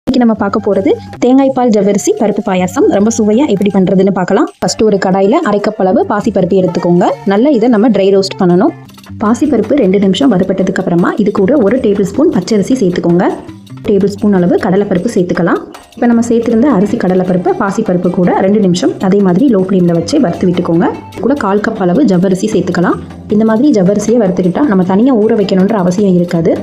இன்னைக்கு நம்ம பார்க்க போகிறது தேங்காய் பால் ஜவ்வரிசி பருப்பு பாயாசம். ரொம்ப சுவையாக எப்படி பண்ணுறதுன்னு பார்க்கலாம். ஃபஸ்ட்டு ஒரு கடாயில் அரை கப் அளவு பாசிப்பருப்பு எடுத்துக்கோங்க. நல்லா இதை நம்ம ட்ரை ரோஸ்ட் பண்ணணும். பாசிப்பருப்பு 2 நிமிஷம் வறுபட்டதுக்கு அப்புறமா இது கூட 1 டேபிள் ஸ்பூன் பச்சரிசி சேர்த்துக்கோங்க. டேபிள் ஸ்பூன் அளவு கடலைப்பருப்பு சேர்த்துக்கலாம். இப்போ நம்ம சேர்த்துருந்த அரிசி கடலைப்பருப்பு பாசிப்பருப்பு கூட 2 நிமிஷம் அதே மாதிரி லோ ஃப்ளேமில் வச்சு வறுத்து விட்டுக்கோங்க. கூட 1/4 கப் அளவு ஜவ்வரிசி சேர்த்துக்கலாம். இந்த மாதிரி ஜவ்வரிசியை வறுத்துக்கிட்டால் நம்ம தனியாக ஊற வைக்கணுன்ற அவசியம் இருக்காது.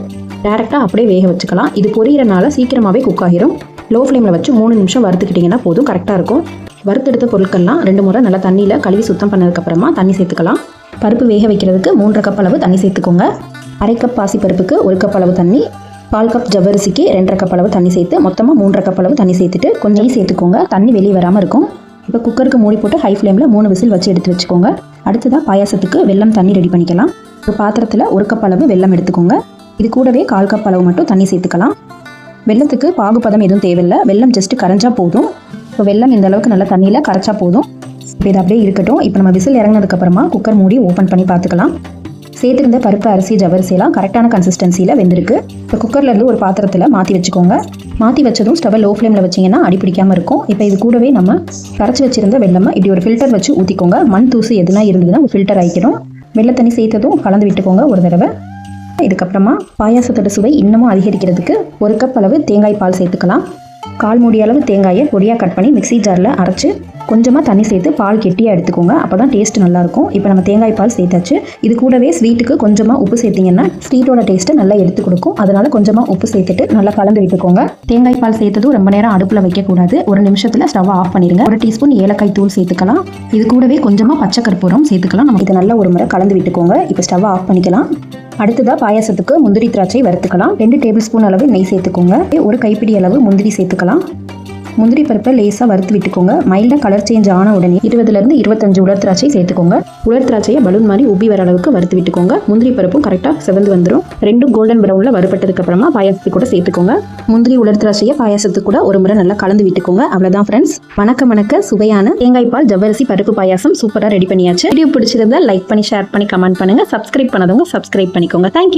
டேரெக்டாக அப்படியே வேக வச்சுக்கலாம். இது பொரியறனால சீக்கிரமாகவே குக் ஆகிரும். லோ ஃப்ளேமில் வச்சு 3 நிமிஷம் வறுத்துக்கிட்டிங்கன்னா போதும், கரெக்டாக இருக்கும். வறுத்தெடுத்த பொருட்கள்லாம் 2 முறை நல்லா தண்ணியில் கழுவி சுத்தம் பண்ணதுக்கப்புறமா தண்ணி சேர்த்துக்கலாம். பருப்பு வேக வைக்கிறதுக்கு 3.5 கப் அளவு தண்ணி சேர்த்துக்கோங்க. அரை கப் பாசி பருப்புக்கு 1 கப் அளவு தண்ணி, 1/4 கப் ஜவ்வரிசிக்கு 2.5 கப் அளவு தண்ணி சேர்த்து மொத்தமாக 3.5 கப் அளவு தண்ணி சேர்த்துட்டு கொஞ்சம் சேர்த்துக்கோங்க. தண்ணி வெளியே வராமல் இருக்கும். இப்போ குக்கருக்கு மூடி போட்டு ஹை ஃப்ளேமில் 3 விசில் வச்சு எடுத்து வச்சுக்கோங்க. அடுத்ததாக பாயாசத்துக்கு வெல்லம் தண்ணி ரெடி பண்ணிக்கலாம். ஒரு பாத்திரத்தில் 1 கப் அளவு வெல்லம் எடுத்துக்கோங்க. இது கூடவே 1/4 கப் அளவு மட்டும் தண்ணி சேர்த்துக்கலாம். வெல்லத்துக்கு பாகுபதம் எதுவும் தேவையில்லை. வெல்லம் ஜஸ்ட் கரைஞ்சா போதும். இப்போ வெல்லம் இந்த அளவுக்கு நல்லா தண்ணியில் கரைச்சா போதும். இப்போ இது அப்படியே இருக்கட்டும். இப்போ நம்ம விசில் இறங்கினதுக்கப்புறமா குக்கர் மூடி ஓப்பன் பண்ணி பார்த்துக்கலாம். சேர்த்துருந்த பருப்பு அரிசி ஜவ்வரிசியெல்லாம் கரெக்டான கன்சிஸ்டன்சியில் வெந்திருக்கு. இப்போ குக்கர்லேருந்து ஒரு பாத்திரத்தில் மாற்றி வச்சுக்கோங்க. மாற்றி வச்சதும் ஸ்டவ்வை லோ ஃப்ளேமில் வச்சிங்கன்னா அடி பிடிக்காமல் இருக்கும். இப்போ இது கூடவே நம்ம கரைச்சி வச்சிருந்த வெள்ளமை இப்படி ஒரு ஃபில்டர் வச்சு ஊற்றிக்கோங்க. மண் தூசு எதுனா இருந்ததுன்னா ஃபில்டர் ஆகிக்கணும். வெள்ளை தண்ணி சேர்த்ததும் கலந்து விட்டுக்கோங்க ஒரு தடவை. இதுக்கப்புறமா பாயாசத்தோட சுவை இன்னமும் அதிகரிக்கிறதுக்கு 1 கப் அளவு தேங்காய் பால் சேர்த்துக்கலாம். 1/4 மூடி அளவு தேங்காயை பொடியாக கட் பண்ணி மிக்ஸி ஜாரில் அரைச்சி கொஞ்சமாக தண்ணி சேர்த்து பால் கெட்டியாக எடுத்துக்கோங்க. அப்போ தான் டேஸ்ட் நல்லாயிருக்கும். இப்போ நம்ம தேங்காய் பால் சேர்த்தாச்சு. இது கூடவே ஸ்வீட்டுக்கு கொஞ்சமாக உப்பு சேர்த்திங்கன்னா ஸ்வீட்டோட டேஸ்ட்டை நல்லா எடுத்து கொடுக்கும். அதனால் கொஞ்சமாக உப்பு சேர்த்துட்டு நல்லா கலந்து விட்டுக்கோங்க. தேங்காய் பால் சேர்த்ததும் ரொம்ப நேரம் அடுப்பில் வைக்கக்கூடாது. 1 நிமிஷத்தில் ஸ்டவ் ஆஃப் பண்ணிடுங்க. 1 டீஸ்பூன் ஏலக்காய் தூள் சேர்த்துக்கலாம். இது கூடவே கொஞ்சமாக பச்சை கற்பூரம் சேர்த்துக்கலாம். நமக்கு இது நல்லா ஒரு முறை கலந்து விட்டுக்கோங்க. இப்போ ஸ்டவ் ஆஃப் பண்ணிக்கலாம். அடுத்ததாக பாயாசத்துக்கு முந்திரி திராட்சை வறுத்துக்கலாம். 2 டேபிள் ஸ்பூன் அளவு நெய் சேர்த்துக்கோங்க. 1 கைப்பிடி அளவு முந்திரி சேர்த்துக்கலாம். முந்திரி பருப்பை லேசாக வறுத்து விட்டுக்கோங்க. மைல்டாக கலர் சேஞ்ச் ஆன உடனே 20லேருந்து 25 உலர் திராட்சை சேர்த்துக்கோங்க. உலர் திராட்சையை பலூன் மாதிரி உப்பி வர அளவுக்கு வறுத்து விட்டுக்கோங்க. முந்திரி பருப்பும் கரெக்டாக செவந்து வந்துடும். 2 கோல்டன் ப்ரௌனில் வறுபட்டதுக்கு அப்புறமா பாயாசத்துக்கு கூட சேர்த்துக்கோங்க. முந்திரி உலர் திராட்சையை பாயாசத்துக்கு கூட ஒரு முறை நல்லா கலந்து விட்டுக்கோங்க. அவ்வளோதான் ஃப்ரெண்ட்ஸ். மணக்க சுவையான தேங்காய் பால் ஜவ்வரிசி பருப்பு பாயாசம் சூப்பராக ரெடி பண்ணியாச்சு. வீடியோ பிடிச்சிருந்தா லைக் பண்ணி ஷேர் பண்ணி கமெண்ட் பண்ணுங்கள். சப்ஸ்கிரைப் பண்ணாதவங்க சப்ஸ்கிரைப் பண்ணிக்கோங்க. தேங்க்யூ.